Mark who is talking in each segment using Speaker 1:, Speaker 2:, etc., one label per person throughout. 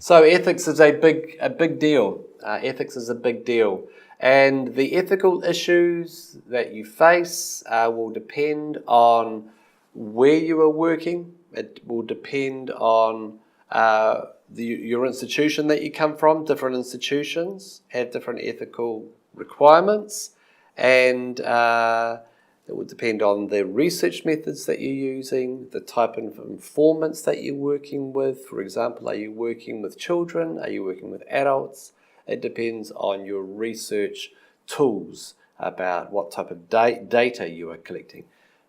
Speaker 1: So ethics is a big deal. Ethics is a big deal. And the ethical issues that you face will depend on where you are working. It will depend on your institution that you come from. Different institutions have different ethical requirements, and it will depend on the research methods that you're using, the type of informants that you're working with. For example, are you working with children? Are you working with adults? It depends on your research tools about what type of data you are collecting.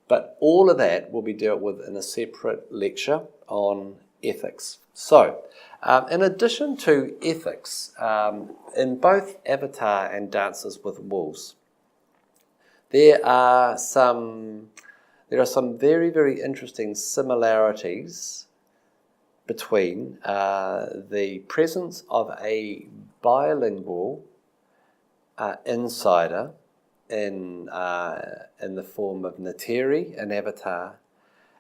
Speaker 1: But all of that will be dealt with in a separate lecture on ethics. So, in addition to ethics, in both Avatar and Dances with Wolves, there are some very, very interesting similarities between the presence of a bilingual insider in the form of Nateri in Avatar,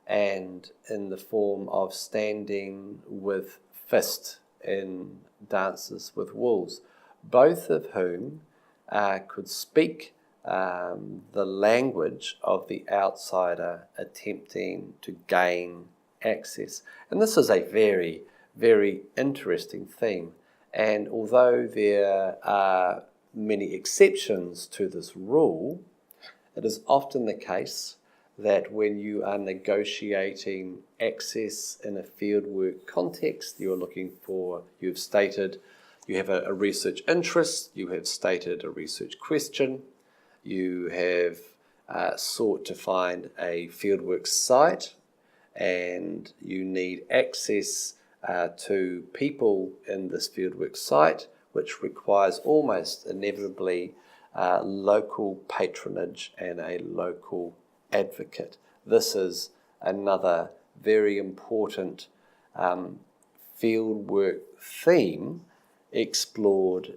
Speaker 1: and in the form of Standing with Fist in Dances with Wolves, both of whom could speak the language of the outsider attempting to gain access. And this is a very, very interesting theme. And although there are many exceptions to this rule, it is often the case that when you are negotiating access in a fieldwork context, you've stated you have a research interest, you have stated a research question, you have sought to find a fieldwork site, and you need access to people in this fieldwork site, which requires almost inevitably local patronage and a local advocate. This is another very important fieldwork theme explored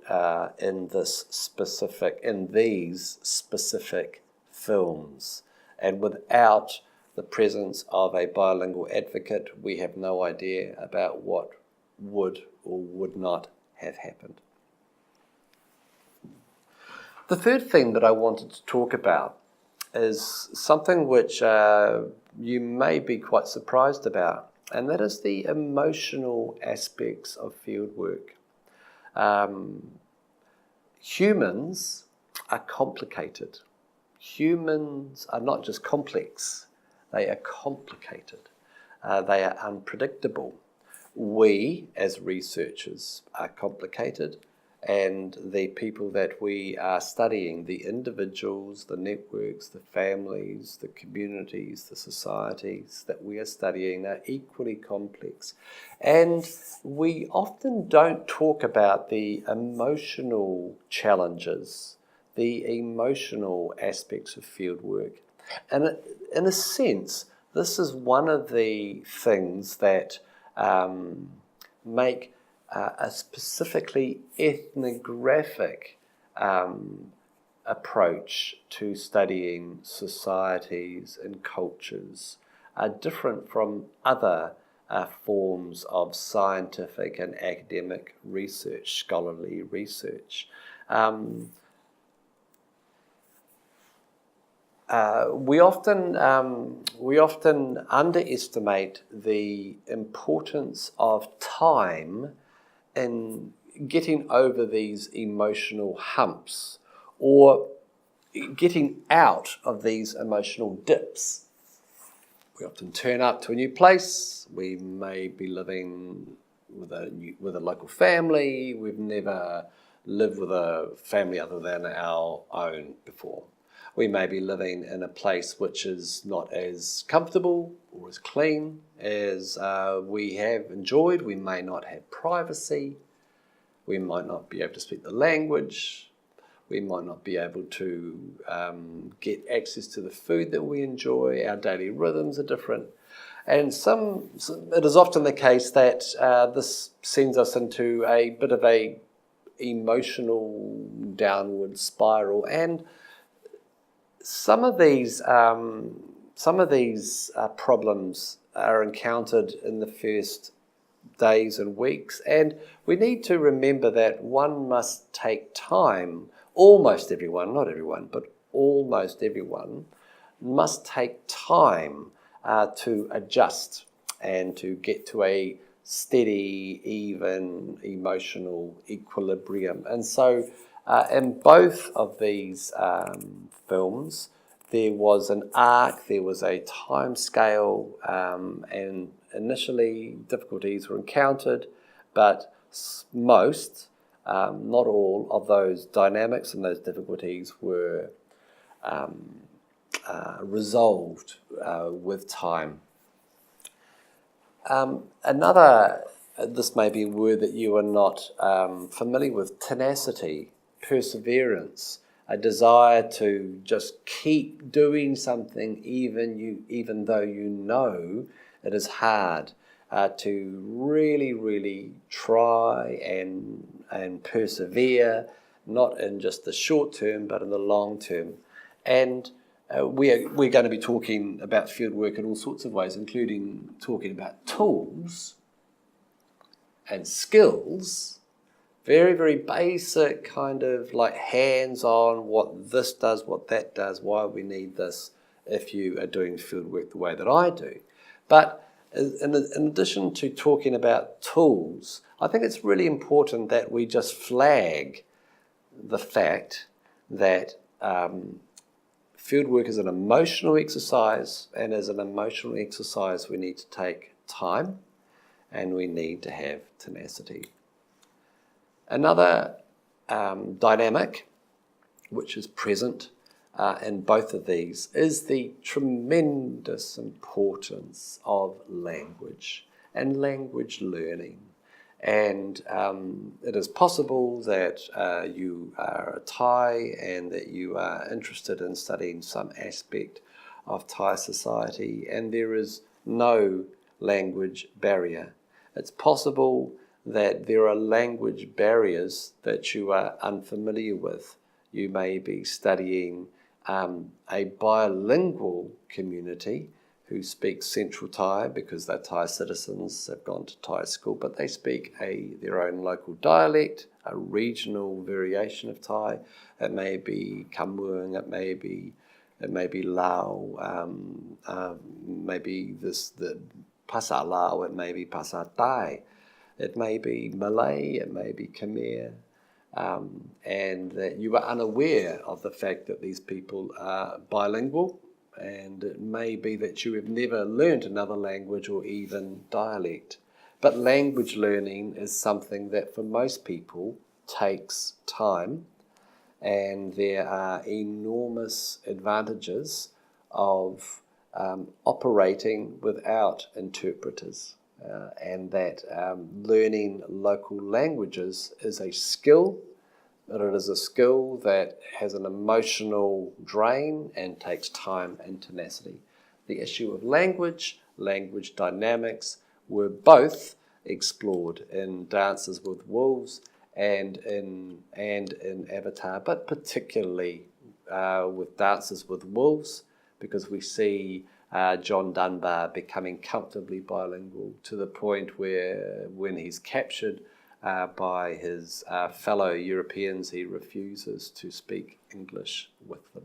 Speaker 1: in these specific films. And without the presence of a bilingual advocate, we have no idea about what would or would not have happened. The third thing that I wanted to talk about is something which you may be quite surprised about, and that is the emotional aspects of fieldwork. Humans are complicated. Humans are not just complex, they are complicated. They are unpredictable. We, as researchers, are complicated, and the people that we are studying, the individuals, the networks, the families, the communities, the societies that we are studying are equally complex. And we often don't talk about the emotional challenges, the emotional aspects of fieldwork. And in a sense, this is one of the things that make a specifically ethnographic approach to studying societies and cultures are different from other forms of scientific and academic research, scholarly research. We often underestimate the importance of time in getting over these emotional humps, or getting out of these emotional dips. We often turn up to a new place. We may be living with a local family. We've never lived with a family other than our own before. We may be living in a place which is not as comfortable or as clean as we have enjoyed. We may not have privacy. We might not be able to speak the language. We might not be able to get access to the food that we enjoy. Our daily rhythms are different. And it is often the case that this sends us into a bit of a emotional downward spiral. And some of these problems are encountered in the first days and weeks. And we need to remember that one must take time. Almost everyone, not everyone, but almost everyone must take time to adjust and to get to a steady, even emotional equilibrium. And so in both of these films, there was an arc, there was a time scale, and initially difficulties were encountered, but most, not all, of those dynamics and those difficulties were resolved with time. This may be a word that you are not familiar with: tenacity, perseverance, a desire to just keep doing something even though you know it is hard, to really, really try and persevere, not in just the short term, but in the long term. And we're going to be talking about fieldwork in all sorts of ways, including talking about tools and skills, very, very basic kind of like hands-on, what this does, what that does, why we need this, if you are doing fieldwork the way that I do. But in addition to talking about tools, I think it's really important that we just flag the fact that fieldwork is an emotional exercise, and as an emotional exercise we need to take time and we need to have tenacity. Another dynamic which is present in both of these is the tremendous importance of language and language learning. And it is possible that you are a Thai and that you are interested in studying some aspect of Thai society, and there is no language barrier. It's possible that there are language barriers that you are unfamiliar with. You may be studying a bilingual community who speak Central Thai because they're Thai citizens, have gone to Thai school, but they speak their own local dialect, a regional variation of Thai. It may be Kamwung, it may be Lao, maybe the Pasar Lao, it may be Pasar Thai, it may be Malay, it may be Khmer, and that you are unaware of the fact that these people are bilingual, and it may be that you have never learned another language or even dialect. But language learning is something that for most people takes time, and there are enormous advantages of operating without interpreters, and that learning local languages is a skill, but it is a skill that has an emotional drain and takes time and tenacity. The issue of language dynamics were both explored in Dances with Wolves and in Avatar, but particularly with Dances with Wolves, because we see John Dunbar becoming comfortably bilingual to the point where when he's captured by his fellow Europeans, he refuses to speak English with them.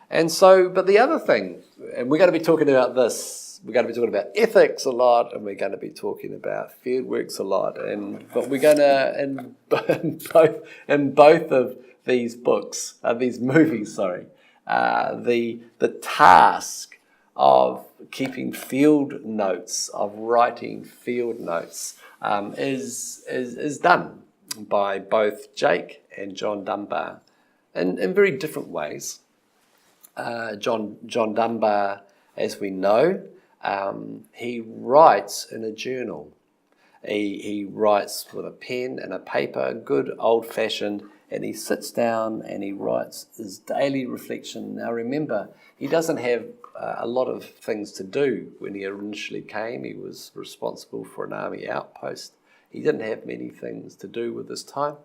Speaker 1: And so, but the other thing, and we're going to be talking about this, we're going to be talking about ethics a lot, and we're going to be talking about fieldworks a lot, but we're going to, in both of these books, these movies, the task of keeping field notes, of writing field notes, is done by both Jake and John Dunbar in very different ways. John Dunbar, as we know, he writes in a journal. He writes with a pen and a paper, good old-fashioned, and he sits down and he writes his daily reflection. Now remember, he doesn't have a lot of things to do. When he initially came, he was responsible for an army outpost. He didn't have many things to do with his time,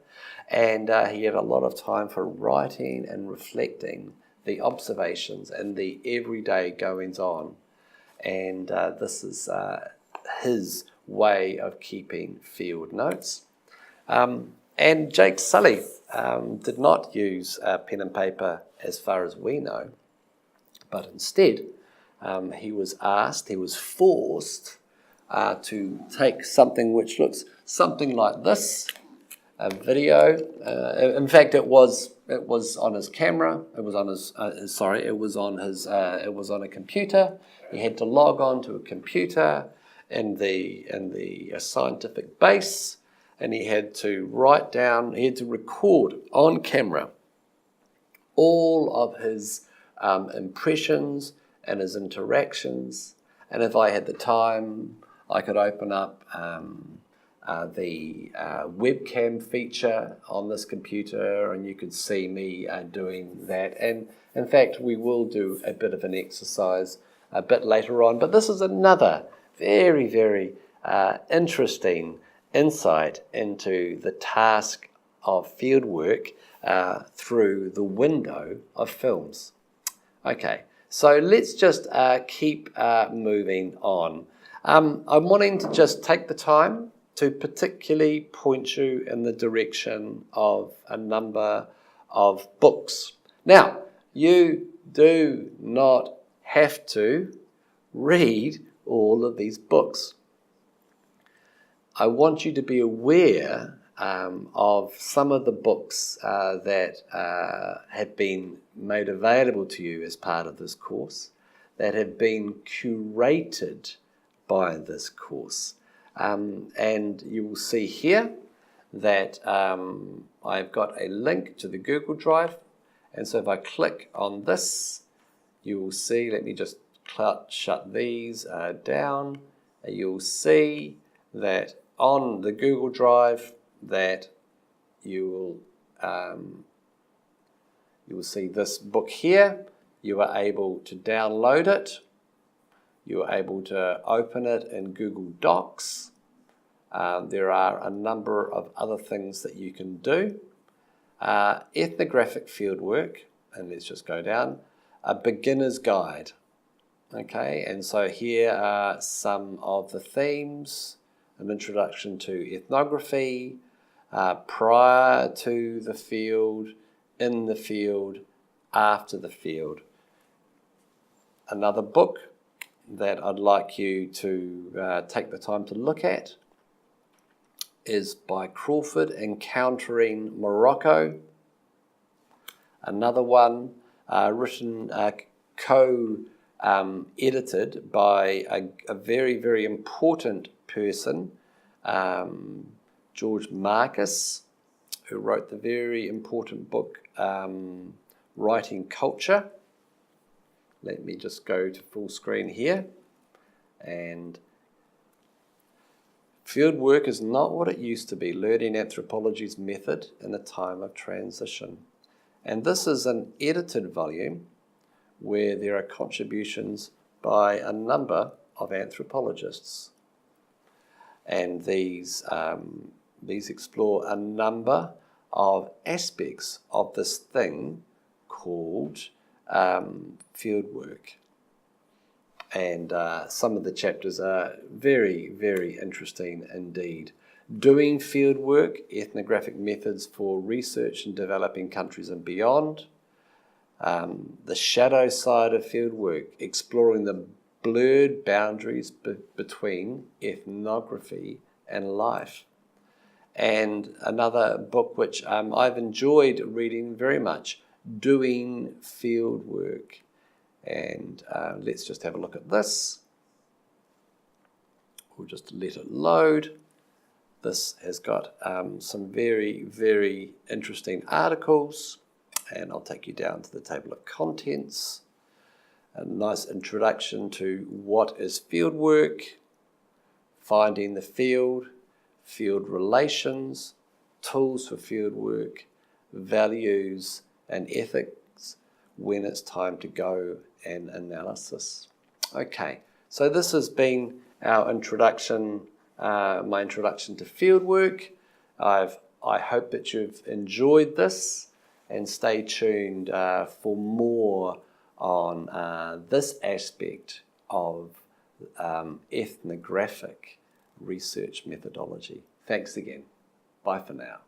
Speaker 1: and he had a lot of time for writing and reflecting the observations and the everyday goings on. And this is his way of keeping field notes. And Jake Sully did not use pen and paper as far as we know, but instead he was forced to take something which looks something like this, a video. In fact, it was on his camera. It was on a computer. He had to log on to a computer in the scientific base, and he had to record on camera all of his impressions and his interactions. And if I had the time, I could open up the webcam feature on this computer, and you could see me doing that. And in fact, we will do a bit of an exercise a bit later on. But this is another very, very interesting insight into the task of fieldwork through the window of films. Okay, so let's just keep moving on. I'm wanting to just take the time to particularly point you in the direction of a number of books. Now, you do not have to read all of these books. I want you to be aware of some of the books that have been made available to you as part of this course, that have been curated by this course. And you will see here that I've got a link to the Google Drive. And so if I click on this, you will see, let me just shut these down. You'll see that on the Google Drive that you will see this book here. You are able to download it. You are able to open it in Google Docs. There are a number of other things that you can do. Ethnographic fieldwork, and let's just go down, a beginner's guide. Okay, and so here are some of the themes: an introduction to ethnography, prior to the field, in the field, after the field. Another book that I'd like you to take the time to look at is by Crawford, Encountering Morocco. Another one written, co-edited by a very, very important person, George Marcus, who wrote the very important book, Writing Culture. Let me just go to full screen here. And Fieldwork is not what it used to be, learning anthropology's method in a time of transition. And this is an edited volume where there are contributions by a number of anthropologists. And these explore a number of aspects of this thing called fieldwork. And some of the chapters are very, very interesting indeed. Doing fieldwork, ethnographic methods for research in developing countries and beyond. The shadow side of fieldwork, exploring the blurred boundaries between ethnography and life. And another book which I've enjoyed reading very much, Doing Fieldwork. And let's just have a look at this. We'll just let it load. This has got some very, very interesting articles. And I'll take you down to the table of contents. A nice introduction to what is fieldwork, finding the field, field relations, tools for fieldwork, values and ethics, when it's time to go, and analysis. Okay, so this has been our introduction, my introduction to fieldwork. I hope that you've enjoyed this, and stay tuned for more on this aspect of ethnographic research methodology. Thanks again. Bye for now.